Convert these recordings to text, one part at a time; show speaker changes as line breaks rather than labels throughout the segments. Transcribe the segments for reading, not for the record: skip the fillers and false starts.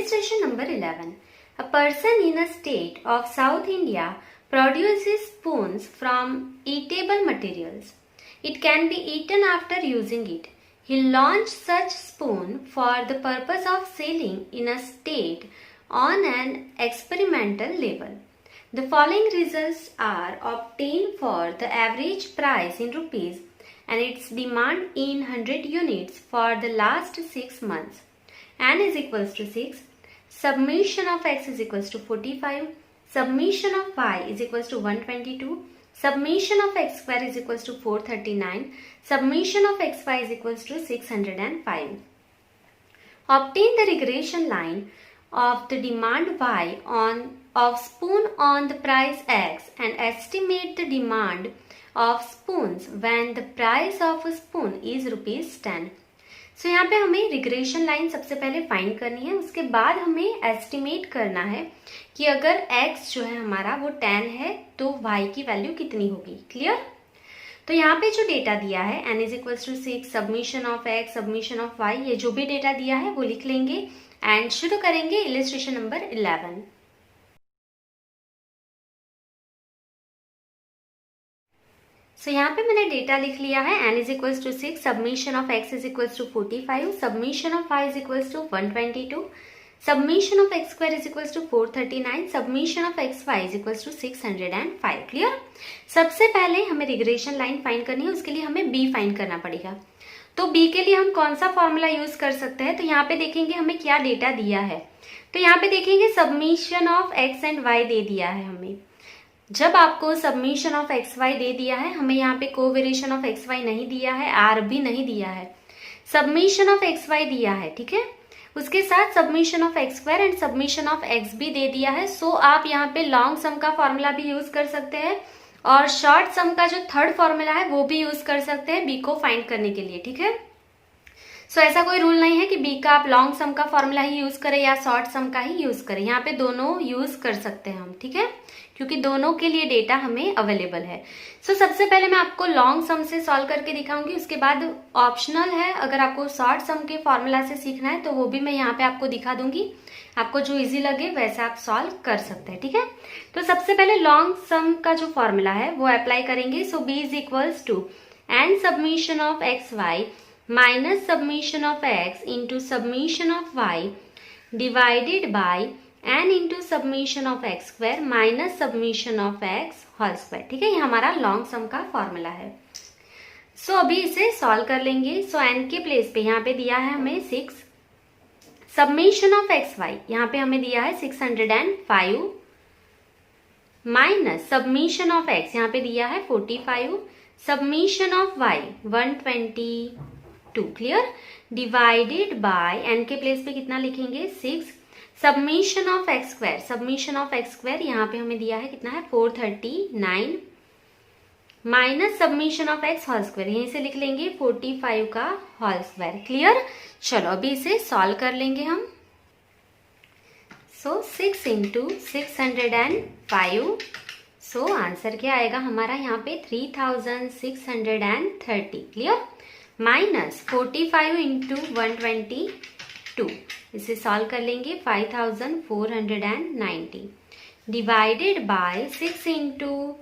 Illustration number 11. A person in a state of South India produces spoons from eatable materials. It can be eaten after using it. He launched such spoon for the purpose of selling in a state on an experimental level. The following results are obtained for the average price in rupees and its demand in 100 units for the last 6 months. N is equals to 6, summation of x is equals to 45, summation of y is equals to 122, summation of x square is equals to 439, summation of xy is equals to 605. Obtain the regression line of the demand y of spoon on the price x and estimate the demand of spoons when the price of a spoon is ₹10. सो यहाँ पे हमें regression line सबसे पहले find करनी है, उसके बाद हमें एस्टिमेट करना है कि अगर x जो है हमारा वो 10 है तो y की वैल्यू कितनी होगी. क्लियर? तो यहाँ पे जो डेटा दिया है n is equals to 6, submission of x, submission of y, ये जो भी डेटा दिया है वो लिख लेंगे एंड शुरू करेंगे इलिस्ट्रेशन नंबर 11. सो यहाँ पे मैंने डेटा लिख लिया है. n is equals to 6, submission of x is equals to 45, submission of y is equals to 122, submission of x square is equals to 439, submission of xy is equals to 605. Clear? सबसे पहले हमें regression line find करनी है, उसके लिए हमें b find करना पड़ेगा. तो b के लिए हम कौन सा फॉर्मूला यूज कर सकते हैं? तो यहाँ पे देखेंगे हमें क्या डेटा दिया है. तो यहाँ पे देखेंगे submission of x and y दे दिया है हमें. जब आपको submission of x why they दिया है, हमें यहाँ पे कोवेरिएशन ऑफ एक्स वाई नहीं दिया है, आर भी नहीं दिया है, सबमिशन ऑफ एक्स वाई दिया है. ठीक है, उसके साथ submission of x square and submission of x भी दे दिया है. सो आप यहाँ पे लॉन्ग सम का फॉर्मूला भी यूज कर सकते हैं और शॉर्ट सम का जो थर्ड फॉर्मूला है वो भी यूज कर सकते हैं बी को फाइंड करने के लिए. ठीक है, सो ऐसा कोई रूल नहीं है कि बी का आप लॉन्ग सम का फॉर्मूला ही यूज करें या शॉर्ट सम का ही यूज करें. यहाँ पे दोनों यूज कर सकते हैं हम. ठीक है, क्योंकि दोनों के लिए डेटा हमें अवेलेबल है. सो सबसे पहले मैं आपको लॉन्ग सम से सॉल्व करके दिखाऊंगी, उसके बाद ऑप्शनल है अगर आपको शॉर्ट सम के फॉर्मूला से सीखना है तो वो भी मैं यहाँ पे आपको दिखा दूंगी. आपको जो इजी लगे वैसे आप सॉल्व कर सकते हैं. ठीक है, तो सबसे पहले लॉन्ग सम का जो फॉर्मूला है वो अप्लाई करेंगे. So B is equals to N summation of x Y minus submission of X into summation of Y divided by n into summation of x square minus submission of x whole square. ठीक है, ये हमारा long सम का formula है. सो अभी इसे solve कर लेंगे. सो n के प्लेस पे यहाँ पे दिया है हमें 6, सबमिशन ऑफ एक्स वाई यहाँ पे हमें दिया है 605 माइनस सबमिशन ऑफ एक्स यहाँ पे दिया है 45, submission of y 122. Clear? Divided by n के प्लेस पे कितना लिखेंगे 6, submission of x square, submission of x square यहाँ पे हमें दिया है कितना है 439 minus submission of x whole square, यहीं से लिख लेंगे 45 का होल स्क्वायर. क्लियर? चलो अभी इसे सॉल्व कर लेंगे हम. सो 6 इंटू 605. सो आंसर क्या आएगा हमारा यहाँ पे 3630. क्लियर? माइनस 45 इंटू 122, इसे सॉल्व कर लेंगे 5490 डिवाइडेड बाय 6 इंटू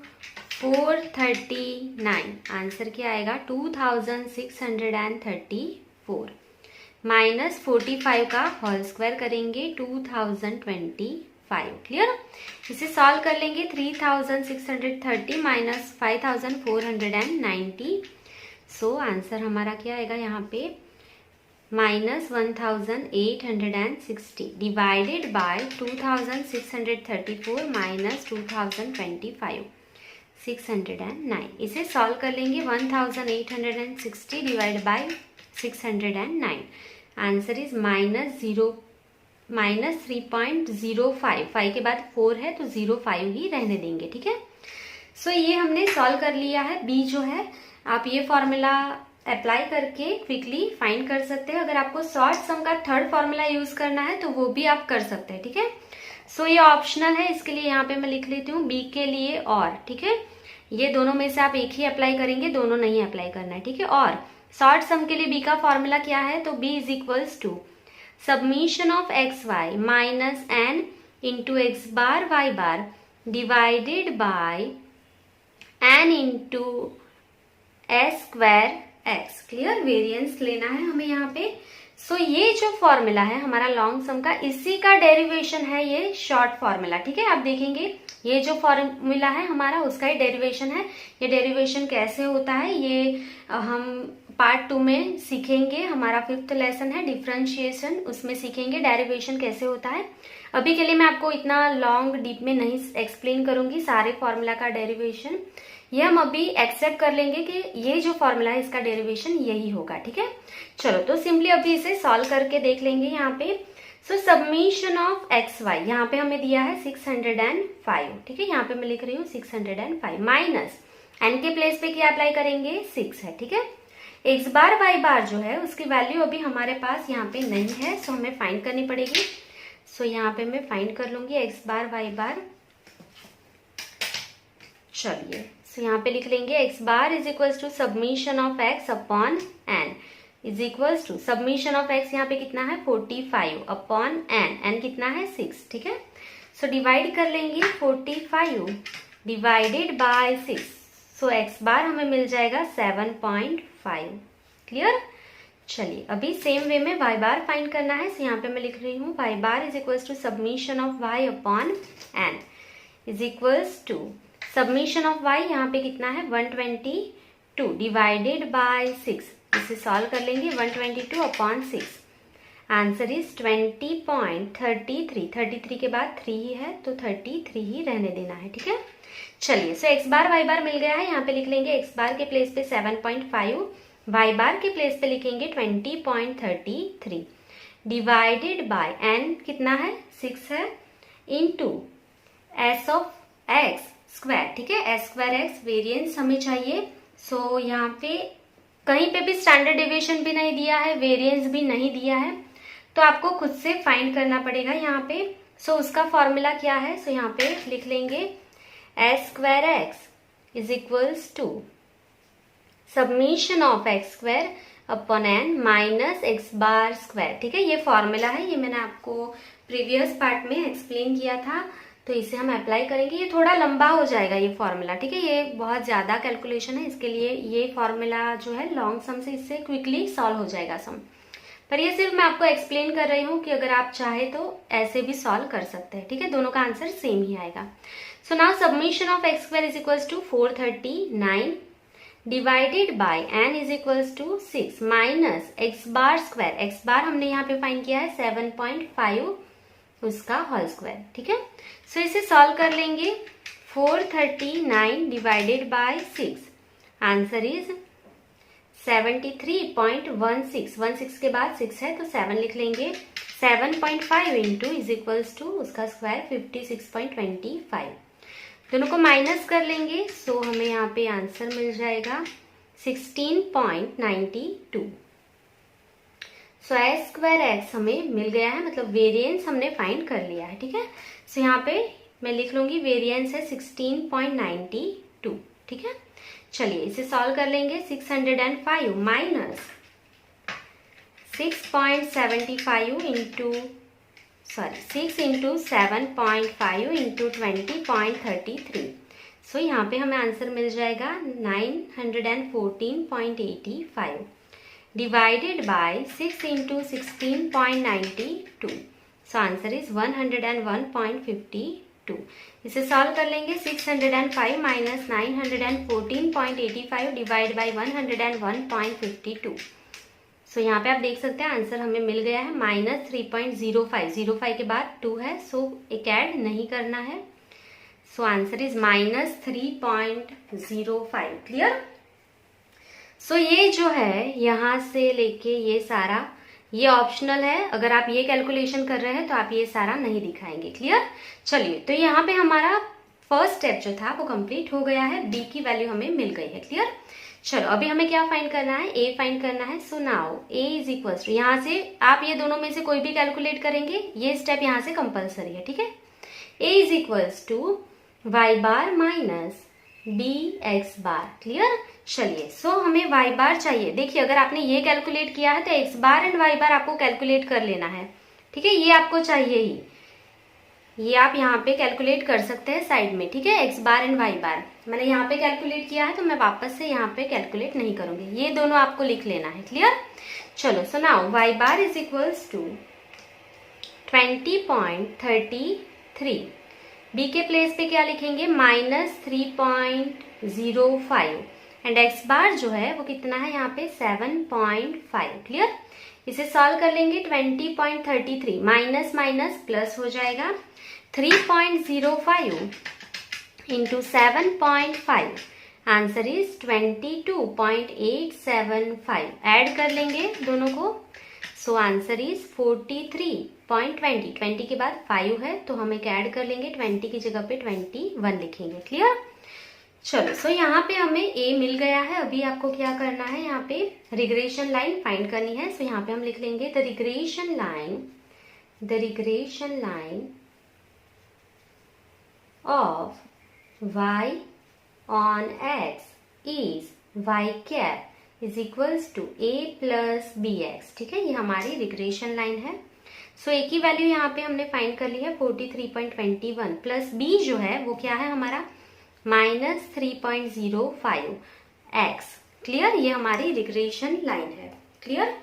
439. आंसर क्या आएगा 2634 माइनस 45 का होल स्क्वायर करेंगे 2025. क्लियर? इसे सॉल्व कर लेंगे 3630 माइनस 5490. सो आंसर हमारा क्या आएगा यहाँ पे माइनस 1860 डिवाइडेड बाय 2634 माइनस 2025 609. इसे सॉल्व कर लेंगे 1860 divide by 609. Answer is minus 3.05. 5 के बाद 4 है तो 05 ही रहने देंगे. ठीक है, सो ये हमने सॉल्व कर लिया है. बी जो है आप ये फॉर्मूला अप्लाई करके क्विकली फाइंड कर सकते हैं. अगर आपको शॉर्ट सम का थर्ड फॉर्मूला यूज करना है तो वो भी आप कर सकते हैं. ठीक है, सो ये ऑप्शनल है, इसके लिए यहाँ पे मैं लिख लेती हूँ बी के लिए और. ठीक है, ये दोनों में से आप एक ही अप्लाई करेंगे, दोनों नहीं अप्लाई करना है. ठीक है, और शॉर्ट सम के लिए बी का फॉर्मूला क्या है? तो b is equals to submission of x Y minus n into x bar y bar divided by n into s square x. Clear, variance लेना है हमें यहाँ पे। सो ये जो फॉर्मूला है हमारा लॉन्ग सम का, इसी का डेरिवेशन है ये शॉर्ट फॉर्मूला। ठीक है, आप देखेंगे ये जो फॉर्मूला है हमारा उसका ही डेरिवेशन है। ये डेरिवेशन कैसे होता है ये हम पार्ट 2 में सीखेंगे। हमारा 5th लेसन है डिफरेंशिएशन, उसमें सीखेंगे डेरिवेशन कैसे होता है। अभी के लिए मैं आपको इतना लॉन्ग डीप में नहीं एक्सप्लेन करूंगी सारे फॉर्मूला का डेरिवेशन। ये हम अभी एक्सेप्ट कर लेंगे कि ये जो फॉर्मूला है इसका डेरिवेशन यही होगा। ठीक है, चलो तो सिंपली अभी इसे सॉल्व करके देख लेंगे यहाँ पे। सो सबमिशन ऑफ एक्स वाई, यहाँ पे हमें दिया है 605। ठीक है, यहाँ पे मैं लिख रही हूँ 605 माइनस एन के प्लेस पे क्या अप्लाई करेंगे 6 है। ठीक है, एक्स बार वाई बार जो है उसकी वैल्यू अभी हमारे पास यहाँ पे नहीं है, सो हमें फाइंड करनी पड़ेगी। सो यहाँ पे मैं फाइंड कर लूंगी एक्स बार वाई बार। चलिए, सो यहाँ पे लिख लेंगे x bar is equals to submission of x upon N is equals to submission of x यहाँ पे कितना है 45 अपॉन एन कितना है 6। ठीक है, सो डिवाइड कर लेंगे 45 डिवाइडेड बाय 6। सो एक्स बार हमें मिल जाएगा 7.5। क्लियर, चलिए अभी सेम वे में वाई बार फाइंड करना है। सो यहाँ पे मैं लिख रही हूँ y bar is equals to submission of वाई अपॉन N is equals to submission of y यहाँ पे कितना है 122 डिवाइडेड बाय 6। इसे सॉल्व कर लेंगे 122 अपॉन 6। Answer is 20.33। 33 के बाद 3 ही है तो 33 ही रहने देना है। ठीक है, चलिए सो x बार y बार मिल गया है। यहाँ पे लिख लेंगे x बार के प्लेस पे 7.5, y बार के प्लेस पे लिखेंगे 20.33 डिवाइडेड बाय n कितना है 6 है into s of x square. ठीक है, एस स्क्वायर एक्स वेरिएंस हमें चाहिए। सो यहाँ पे कहीं पे भी स्टैंडर्ड डेविएशन भी नहीं दिया है, वेरिएंस भी नहीं दिया है, तो आपको खुद से फाइंड करना पड़ेगा यहाँ पे। सो उसका फॉर्मूला क्या है, सो यहाँ पे लिख लेंगे s square x is equals to submission of x square upon n minus x bar square. ठीक है, ये फॉर्मूला है, ये मैंने आपको प्रीवियस पार्ट में एक्सप्लेन किया था, तो इसे हम अप्लाई करेंगे। ये थोड़ा लंबा हो जाएगा ये फॉर्मूला। ठीक है, ये बहुत ज्यादा कैलकुलेशन है, इसके लिए ये फॉर्मूला जो है लॉन्ग सम से इससे क्विकली सॉल्व हो जाएगा सम। पर ये सिर्फ मैं आपको एक्सप्लेन कर रही हूँ कि अगर आप चाहे तो ऐसे भी सॉल्व कर सकते हैं। ठीक है, दोनों का आंसर सेम ही आएगा। So now submission of x square is equals to 439 divided by N is equals to 6 minus x bar square. X bar हमने यहाँ पे फाइंड किया है 7.5 उसका होल स्क्वायर। ठीक है, सो इसे सॉल्व कर लेंगे 439 डिवाइडेड बाय 6। Answer is 73.16। 16 के बाद 6 है तो 7 लिख लेंगे। 7.5 इंटू इज इक्वल्स टू उसका स्क्वायर 56.25। दोनों को माइनस कर लेंगे, सो हमें यहाँ पे आंसर मिल जाएगा 16.92। सो एस स्क्वायर एक्स हमें मिल गया है, मतलब वेरिएंस हमने फाइंड कर लिया है। ठीक है, सो यहाँ पे मैं लिख लूंगी वेरिएंस है 16.92। ठीक है, चलिए इसे सॉल्व कर लेंगे। 605 माइनस 6.75 इंटू 6 इंटू 7.5 इंटू 20.33। सो यहाँ पे हमें आंसर मिल जाएगा 914.85 divided by 6 into 16.92। So answer is 101.52। इसे सॉल्व कर लेंगे। 605 माइनस 914.85 डिवाइड बाय 101.52। सो यहाँ पे आप देख सकते हैं आंसर हमें मिल गया है -3.05। 05 के बाद 2 है, सो एक ऐड नहीं करना है। सो आंसर इज -3.05। क्लियर। सो ये जो है यहाँ से लेके ये सारा ये ऑप्शनल है, अगर आप ये कैलकुलेशन कर रहे हैं तो आप ये सारा नहीं दिखाएंगे। क्लियर। चलिए तो यहाँ पे हमारा फर्स्ट स्टेप जो था वो कंप्लीट हो गया है, बी की वैल्यू हमें मिल गई है। क्लियर। चलो अभी हमें क्या फाइंड करना है, ए फाइंड करना है। So now a is equals to, यहाँ से आप ये दोनों में से कोई भी कैलकुलेट करेंगे, ये स्टेप यहाँ से कंपलसरी है। ठीक है। A is equals to Y bar minus B X bar. Clear. चलिए सो हमें y बार चाहिए। देखिए अगर आपने ये कैलकुलेट किया है तो x बार एंड y बार आपको कैलकुलेट कर लेना है। ठीक है, ये आपको चाहिए ही, ये आप यहाँ पे कैलकुलेट कर सकते हैं साइड में, ठीक है। एक्स बार एंड वाई बार मैंने यहाँ पे कैलकुलेट किया है, तो मैं वापस से यहाँ पे कैलकुलेट नहीं करूंगी, ये दोनों आपको लिख लेना है, क्लियर। चलो, so now y bar is equals to 20.33, b के प्लेस पे क्या लिखेंगे, -3.05, एंड एक्स बार जो है वो कितना है यहाँ पे 7.5, क्लियर। इसे सॉल्व कर लेंगे, 20.33 माइनस माइनस प्लस हो जाएगा, 3.05 इंटू 7.5, आंसर इज 22.875। ऐड कर लेंगे दोनों को, सो आंसर इज 43.20, 20 के बाद 5 है तो हम एक ऐड कर लेंगे, 20 की जगह पे 21 लिखेंगे, क्लियर। चलो, सो यहाँ पे हमें ए मिल गया है। अभी आपको क्या करना है, यहाँ पे रिग्रेशन लाइन फाइंड करनी है। सो यहाँ पे हम लिख लेंगे द रिग्रेशन लाइन ऑफ y on x is y cap is equals to a plus bx, ठीक है, ये हमारी रिग्रेशन लाइन है। सो एक ही वैल्यू यहाँ पे हमने फाइंड कर ली है 43.21, प्लस b जो है वो क्या है हमारा -3.05x, क्लियर, ये हमारी रिग्रेशन लाइन है, क्लियर।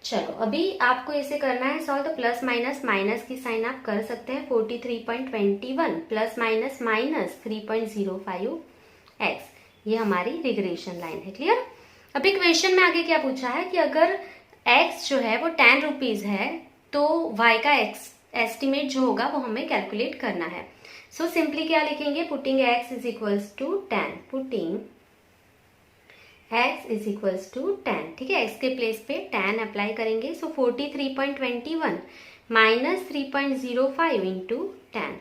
चलो, अभी आपको इसे करना है सॉल्व, तो प्लस माइनस माइनस की साइन आप कर सकते हैं, 43.21 प्लस माइनस -3.05x, ये हमारी रिग्रेशन लाइन है, क्लियर। अभी क्वेश्चन में आगे क्या पूछा है कि अगर x जो है वो 10 रुपीज है तो y का एस्टिमेट जो होगा वो हमें कैलकुलेट करना है। सो सिंपली क्या लिखेंगे, putting x is equals to 10, putting x is equals to 10, ठीक है, x के प्लेस पे 10 अप्लाई करेंगे। So 43.21 minus 3.05 into 10,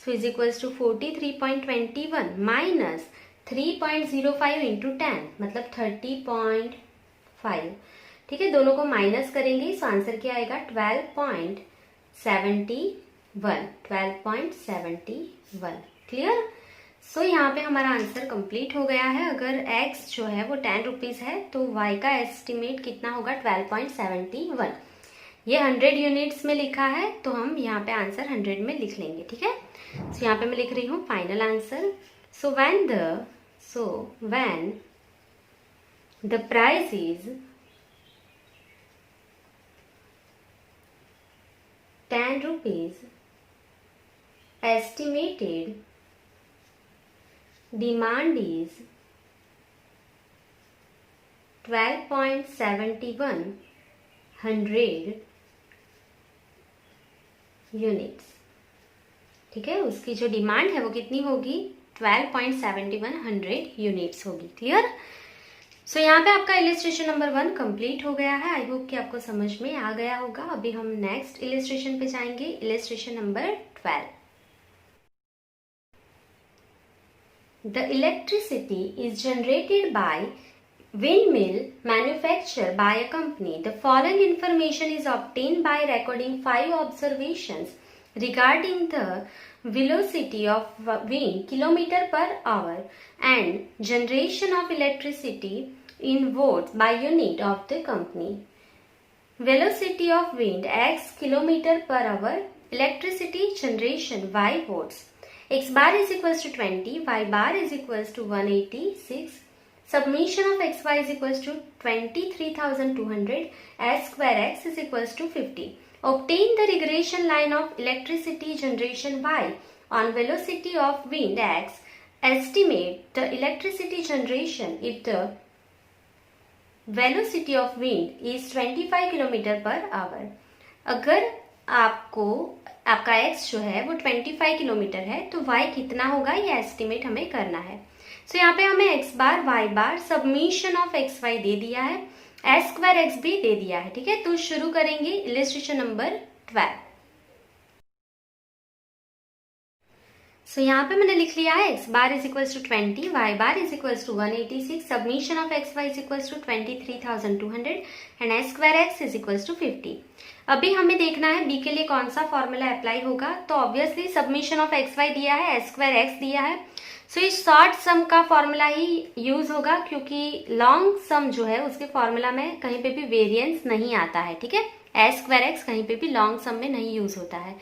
so is equals to 43.21 minus 3.05 into 10, मतलब 30.5, ठीक है, दोनों को माइनस करेंगे, सो आंसर क्या आएगा 12.71, क्लियर। सो यहाँ पे हमारा आंसर कंप्लीट हो गया है। अगर x जो है वो 10 रुपीज है तो y का एस्टिमेट कितना होगा 12.71, ये 100 यूनिट्स में लिखा है तो हम यहाँ पे आंसर 100 में लिख लेंगे, ठीक है। सो यहाँ पे मैं लिख रही हूँ final answer. So when the price is 10 rupees, estimated demand is 12.71 100 units, ठीक है, उसकी जो डिमांड है वो कितनी होगी 12.71 100 यूनिट्स होगी, क्लियर। सो यहाँ पे आपका इलिस्ट्रेशन नंबर 1 कंप्लीट हो गया है। आई होप कि आपको समझ में आ गया होगा। अभी हम नेक्स्ट इलिस्ट्रेशन पे जाएंगे, illustration number 12। The electricity is generated by windmill manufactured by a company. The following information is obtained by recording 5 observations regarding the velocity of wind kilometer per hour and generation of electricity in watts by unit of the company. Velocity of wind x kilometer per hour, electricity generation y watts. X bar is equals to 20, y bar is equals to 186. Submission of xy is equals to 23,200, s square x is equals to 50. Obtain the regression line of electricity generation y on velocity of wind x. Estimate the electricity generation if the velocity of wind is 25 km per hour. अगर आपका x जो है वो 25 kilometre है तो y कितना होगा ये एस्टिमेट हमें करना है। सो यहाँ पे हमें x bar y bar submission of x why they दिया है, s स्क्वायर x भी दे दिया है, ठीक है। तो शुरू करेंगे इलिस्ट्रेशन नंबर 12। सो यहाँ पे मैंने लिख लिया है x bar is equals to 20, y bar is equals to 186, submission of x y is equals to 23,200 and s square x is equals to 50। अभी हमें देखना है b के लिए कौन सा फॉर्मूला अप्लाई होगा। तो obviously submission of x y दिया है, s स्क्वायर x दिया है, सो इस शॉर्ट सम का फॉर्मूला ही यूज होगा, क्योंकि लॉन्ग सम जो है उसके फॉर्मूला में कहीं पे भी वेरिएंस नहीं आता है, ठीक है, एस स्क्वायर एक्स कहीं पे भी लॉन्ग सम में नहीं यूज होता है।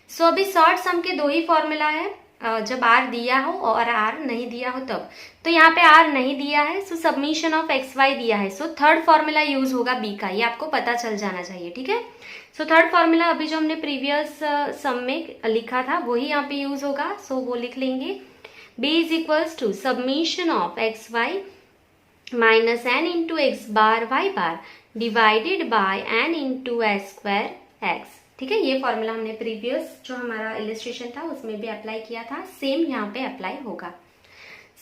सो अभी शॉर्ट सम के दो ही फॉर्मूला है, जब आर दिया हो और आर नहीं दिया हो तब। तो यहाँ पे आर नहीं दिया है, सो सबमिशन ऑफ एक्स वाई दिया है, सो थर्ड फॉर्मूला यूज होगा बी का, ये आपको पता चल जाना चाहिए, ठीक है। सो थर्ड फॉर्मूला अभी जो हमने प्रीवियस सम में लिखा था वही यहाँ पे यूज होगा, सो वो लिख लेंगे। b is equals to submission of x Y minus n into x bar y bar divided by n into s square x, ठीक है। ये फॉर्मूला हमने प्रीवियस जो हमारा इलिस्ट्रेशन था उसमें भी अप्लाई किया था, सेम यहाँ पे अप्लाई होगा।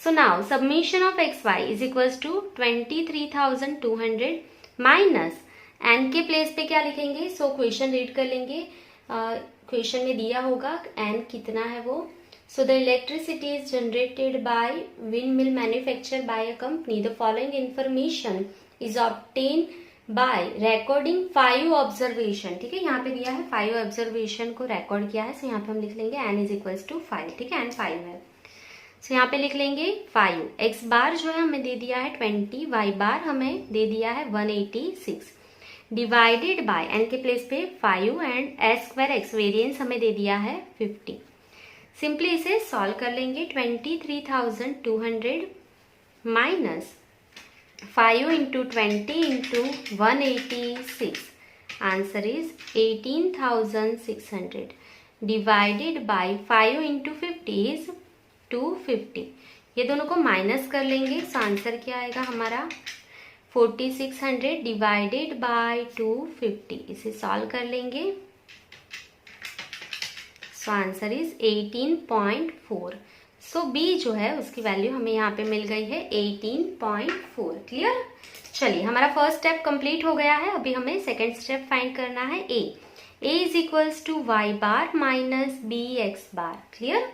So now submission of x y is equals to 23,200 minus n के प्लेस पे क्या लिखेंगे, सो क्वेश्चन रीड कर लेंगे। क्वेश्चन में दिया होगा एन कितना है वो। So the electricity is generated by windmill manufactured by a company. The following information is obtained by recording 5 observation. ठीक है, यहाँ पे दिया है 5 observation को रिकॉर्ड किया है, so यहाँ पे हम लिख लेंगे n is equals to 5, ठीक है, n 5 है। so यहाँ पे लिख लेंगे 5, x बार जो है हमें दे दिया है 20, y बार हमें दे दिया है 186, डिवाइडेड बाय n के प्लेस पे 5 and s square x variance हमें दे दिया है 50। सिंपली इसे सॉल्व कर लेंगे। 23,200 minus 5 into 20 into 186, answer is 18,600 divided by 5 into 50 is 250। ये दोनों को माइनस कर लेंगे, सो आंसर क्या आएगा हमारा 4600 डिवाइडेड बाय 250। इसे सॉल्व कर लेंगे, so answer is 18.4। So b जो है उसकी वैल्यू हमें यहाँ पे मिल गई है 18.4। क्लियर। चलिए हमारा फर्स्ट स्टेप कंप्लीट हो गया है, अभी हमें सेकंड स्टेप फाइंड करना है। A is equals to Y bar minus B X bar. Clear.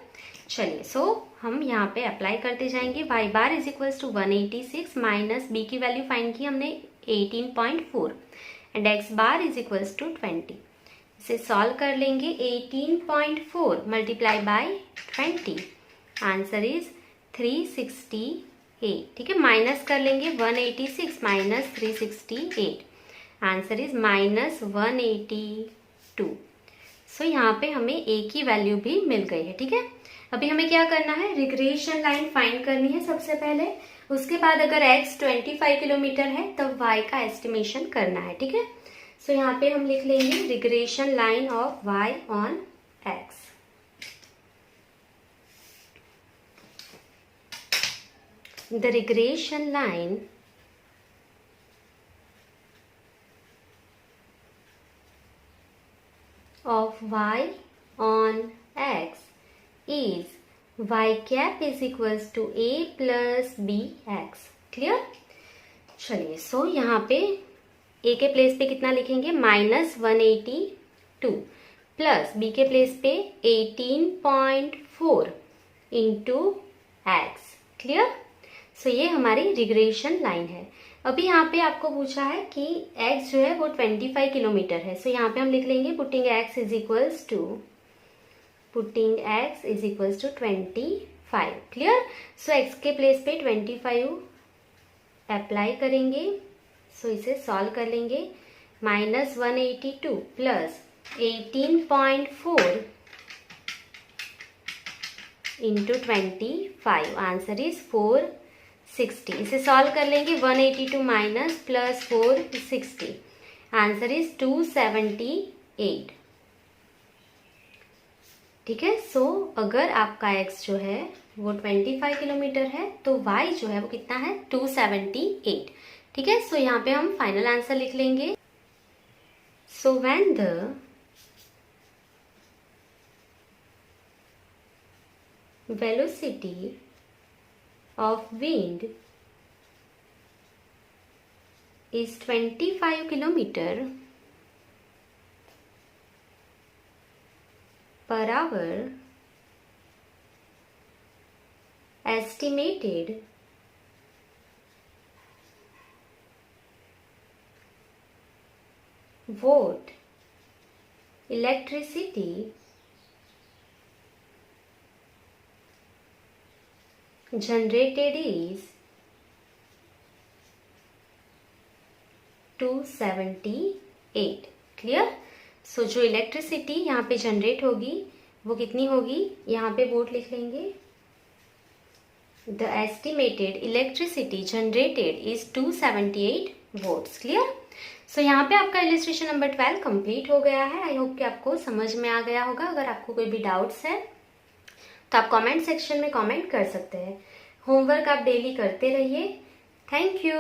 चलिए सो हम यहाँ पे अप्लाई करते जाएंगे। Y bar is equals to 186 minus B की वैल्यू फाइंड की हमने 18.4 and X bar is equals to 20। इसे सॉल्व कर लेंगे। 18.4 मल्टीप्लाई बाय 20, आंसर इज 368। ठीक है, माइनस कर लेंगे 186 माइनस 368, आंसर इज माइनस 182। सो यहाँ पे हमें ए की वैल्यू भी मिल गई है। ठीक है, अभी हमें क्या करना है, रिग्रेशन लाइन फाइंड करनी है सबसे पहले। उसके बाद अगर x 25 किलोमीटर है तब y का एस्टिमेशन करना है। ठीक है, सो यहाँ पे हम लिख लेंगे रिग्रेशन लाइन ऑफ y on x। The regression line of y on x is y cap is equals to a plus b x। Clear. चलिए सो यहाँ पे a के प्लेस पे कितना लिखेंगे, माइनस 182 प्लस b के प्लेस पे 18.4 इंटू एक्स। क्लियर। सो ये हमारी रिग्रेशन लाइन है। अभी यहाँ पे आपको पूछा है कि x जो है वो 25 किलोमीटर है। सो यहाँ पे हम लिख लेंगे putting x is equals to 25। Clear. So x के प्लेस पे 25 अप्लाई करेंगे। सो इसे सॉल्व कर लेंगे। Minus 182 plus 18.4 into 25, answer is 460। इसे सॉल्व कर लेंगे। 182 माइनस प्लस 460, आंसर इज 278। ठीक है, सो अगर आपका x जो है वो 25 किलोमीटर है तो y जो है वो कितना है, 278। ठीक है, सो यहाँ पे हम फाइनल आंसर लिख लेंगे। So when the velocity of wind is 25 kilometer per hour, estimated watt electricity generated is 278। Clear. सो जो इलेक्ट्रिसिटी यहाँ पे जनरेट होगी वो कितनी होगी, यहाँ पे वोट लिख लेंगे। The estimated electricity generated is 278 watts. Clear. So यहाँ पे आपका इलिस्ट्रेशन नंबर 12 कंप्लीट हो गया है। आई होप कि आपको समझ में आ गया होगा। अगर आपको कोई भी डाउट्स है तो आप कमेंट सेक्शन में कमेंट कर सकते हैं। होमवर्क आप डेली करते रहिए। Thank you.